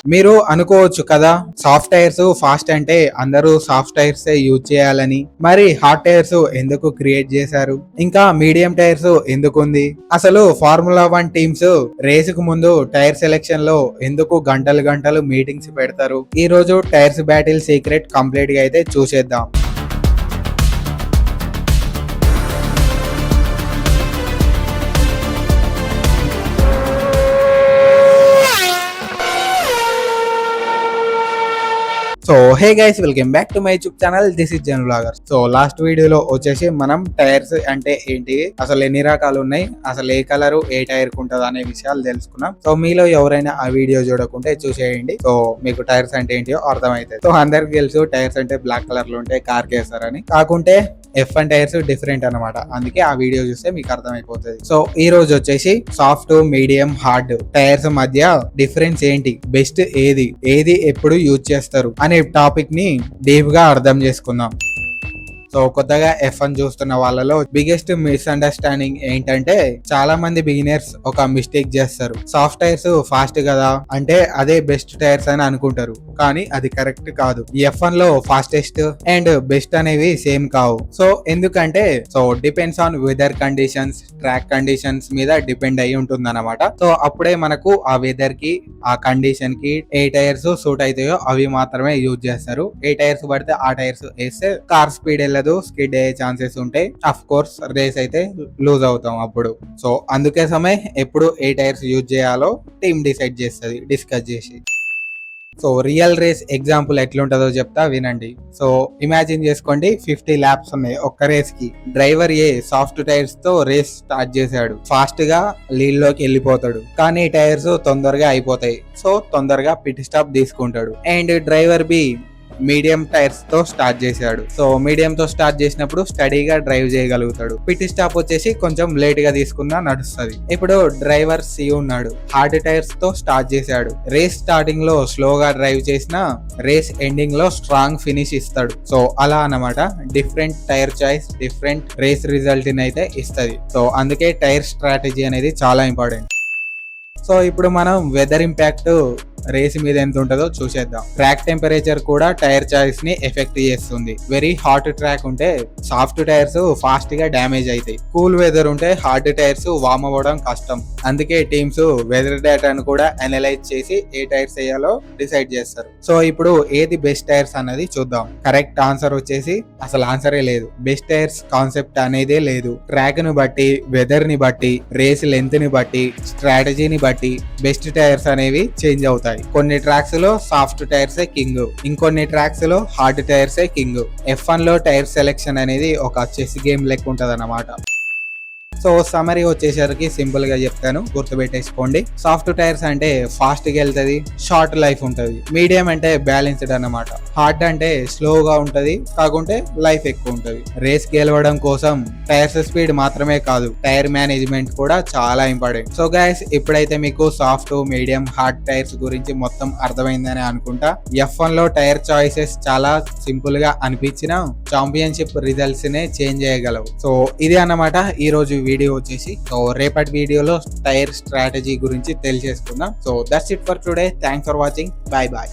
మీరు అనుకోవచ్చు కదా, సాఫ్ట్ టైర్స్ ఫాస్ట్ అంటే అందరూ సాఫ్ట్ టైర్స్ యూజ్ చేయాలని, మరి హార్డ్ టైర్స్ ఎందుకు క్రియేట్ చేశారు, ఇంకా మీడియం టైర్స్ ఎందుకుంది, అసలు ఫార్ములా 1 టీమ్స్ రేస్ కు ముందు టైర్ సెలెక్షన్ లో ఎందుకు గంటలు గంటలు మీటింగ్స్ పెడతారు, ఈ రోజు టైర్స్ బ్యాటిల్ సీక్రెట్ కంప్లీట్ గా అయితే చూసేద్దాం. So hey guys, welcome back to my YouTube channel. This is Jan vlogger. So last వీడియోలో వచ్చేసి మనం టైర్స్ అంటే ఏంటి, అసలు ఎన్ని రకాలు ఉన్నాయి, అసలు ఏ కలర్ ఏ టైర్ కు ఉంటుంది అనే విషయాలు తెలుసుకున్నాం. సో మీలో ఎవరైనా ఆ వీడియో చూడకుంటే చూసేయండి, సో మీకు టైర్స్ అంటే ఏంటో అర్థమవుతుంది. సో అందరికి తెలుసు టైర్స్ అంటే బ్లాక్ కలర్ లో ఉంటాయి, కార్ కేస్తారని. కాకుంటే F1 టైర్స్ డిఫరెంట్ అనమాట, అందుకే ఆ వీడియో చూస్తే మీకు అర్థమైపోతుంది. సో ఈ రోజు వచ్చేసి సాఫ్ట్, మీడియం, హార్డ్ టైర్స్ మధ్య డిఫరెన్స్ ఏంటి, బెస్ట్ ఏది, ఏది ఎప్పుడు యూజ్ చేస్తారు అనే టాపిక్ ని డీప్ గా అర్థం చేసుకుందాం. సో కొత్తగా F1 చూస్తున్న వాళ్ళలో బిగ్గెస్ట్ మిస్అండర్స్టాండింగ్ ఏంటంటే, చాలా మంది బిగినర్స్ ఒక మిస్టేక్ చేస్తారు. సాఫ్ట్ టైర్స్ ఫాస్ట్ కదా అంటే అదే బెస్ట్ టైర్స్ అని అనుకుంటారు, కానీ అది కరెక్ట్ కాదు. F1 లో ఫాస్టెస్ట్ అండ్ బెస్ట్ అనేవి సేమ్ కావు. సో ఎందుకంటే depends on weather conditions, track conditions మీద డిపెండ్ అయి ఉంటుంది అనమాట. సో అప్పుడే మనకు ఆ వెదర్ కి, ఆ కండిషన్ కి ఏ టైర్స్ సూట్ అవుతాయో అవి మాత్రమే యూజ్ చేస్తారు. ఏ టైర్స్ పడితే ఆ టైర్స్ వేస్తే కార్ స్పీడ్ స్కిడ్ అయ్యే ఛాన్సెస్ ఉంటాయి. అఫ్ కోర్స్ రేస్ అయితే లూజ్ అవుతాం అప్పుడు. సో అందుకోసమే ఎప్పుడు ఏ టైర్స్ యూజ్ చేయాలో టీమ్ డిసైడ్ చేస్తుంది డిస్కస్ చేసి. సో రియల్ రేస్ ఎగ్జాంపుల్ ఎట్లుంటుందో చెప్తా వినండి. సో ఇమాజిన్ చేసుకోండి, 50 ల్యాప్స్ ఉన్నాయి ఒక్క రేస్ కి. డ్రైవర్ సాఫ్ట్ టైర్స్ తో రేస్ స్టార్ట్ చేశాడు, ఫాస్ట్ గా లీడ్ లోకి వెళ్ళిపోతాడు, కానీ టైర్స్ తొందరగా అయిపోతాయి. సో తొందరగా పిట్ స్టాప్ తీసుకుంటాడు. And driver B medium tyres తో స్టార్ట్ చేశాడు. సో మీడియం తో స్టార్ట్ చేసినప్పుడు స్టడీగా డ్రైవ్ చేయగలుగుతాడు. పిట్ స్టాప్ వచ్చేసి కొంచెం లేట్ గా తీసుకున్నా నడుస్తుంది. ఇప్పుడు డ్రైవర్ సి ఉన్నాడు, హార్డ్ టైర్స్ తో స్టార్ట్ చేశాడు. రేస్ స్టార్టింగ్ లో స్లోగా డ్రైవ్ చేసినా రేస్ ఎండింగ్ లో స్ట్రాంగ్ ఫినిష్ ఇస్తాడు. సో అలా అన్నమాట, different tyre choice different race result అయితే ఇస్తుంది. సో అందుకే టైర్ స్ట్రాటజీ అనేది చాలా ఇంపార్టెంట్. సో ఇప్పుడు మనం వెదర్ ఇంపాక్ట్ రేస్ మీద ఎంత ఉంటుందో చూసేద్దాం. ట్రాక్ టెంపరేచర్ కూడా టైర్ చాయిస్ ని ఎఫెక్ట్ చేస్తుంది. వెరీ హాట్ ట్రాక్ ఉంటే సాఫ్ట్ టైర్స్ ఫాస్ట్ గా డ్యామేజ్ అవుతాయి. కూల్ వెదర్ ఉంటే హార్డ్ టైర్స్ వార్మ్ అవ్వడం కష్టం. అందుకే టీమ్స్ వెదర్ డేటాను కూడా అనలైజ్ చేసి ఏ టైర్స్ వేయాలో డిసైడ్ చేస్తారు. సో ఇప్పుడు ఏది బెస్ట్ టైర్స్ అన్నది చూద్దాం. కరెక్ట్ ఆన్సర్ వచ్చేసి అసలు ఆన్సరే లేదు. బెస్ట్ టైర్స్ కాన్సెప్ట్ అనేదే లేదు. ట్రాక్ ని బట్టి, వెదర్ ని బట్టి, రేస్ లెంత్ ని బట్టి, స్ట్రాటజీని బట్టి బెస్ట్ టైర్స్ అనేవి చేంజ్ అవుతాయి. కొన్ని ట్రాక్స్ లో సాఫ్ట్ టైర్సే కింగ్, ఇంకొన్ని ట్రాక్స్ లో హార్డ్ టైర్సే కింగ్. F1 లో టైర్ సెలెక్షన్ అనేది ఒక చెస్ గేమ్ లెక్క ఉంటది అన్నమాట. సో సమరీ వచ్చేసరికి సింపుల్ గా చెప్తాను, గుర్తుపెట్టేసుకోండి. సాఫ్ట్ టైర్స్ అంటే ఫాస్ట్ గా వెళ్తుంది, షార్ట్ లైఫ్ ఉంటది. మీడియం అంటే బ్యాలెన్స్డ్ అన్నమాట. హార్డ్ అంటే స్లోగా ఉంటది, కాకుంటే లైఫ్ ఎక్కువ ఉంటది. రేస్ గెలవడం కోసం టైర్స్ స్పీడ్ మాత్రమే కాదు, టైర్ మేనేజ్మెంట్ కూడా చాలా ఇంపార్టెంట్. సో గైస్, ఇప్పుడైతే మీకు సాఫ్ట్, మీడియం, హార్డ్ టైర్స్ గురించి మొత్తం అర్థమైందని అనుకుంటా. F1 లో టైర్ చాయిసెస్ చాలా సింపుల్ గా అనిపించిన ఛాంపియన్షిప్ రిజల్ట్స్ నే చేంజ్ చేయగలవు. సో ఇది అన్నమాట ఈ రోజు వీడియో వచ్చేసి. సో రేపటి వీడియోలో టైర్ స్ట్రాటజీ గురించి తెలియజేసుకుందాం. So that's it for today. Thanks for watching. Bye bye.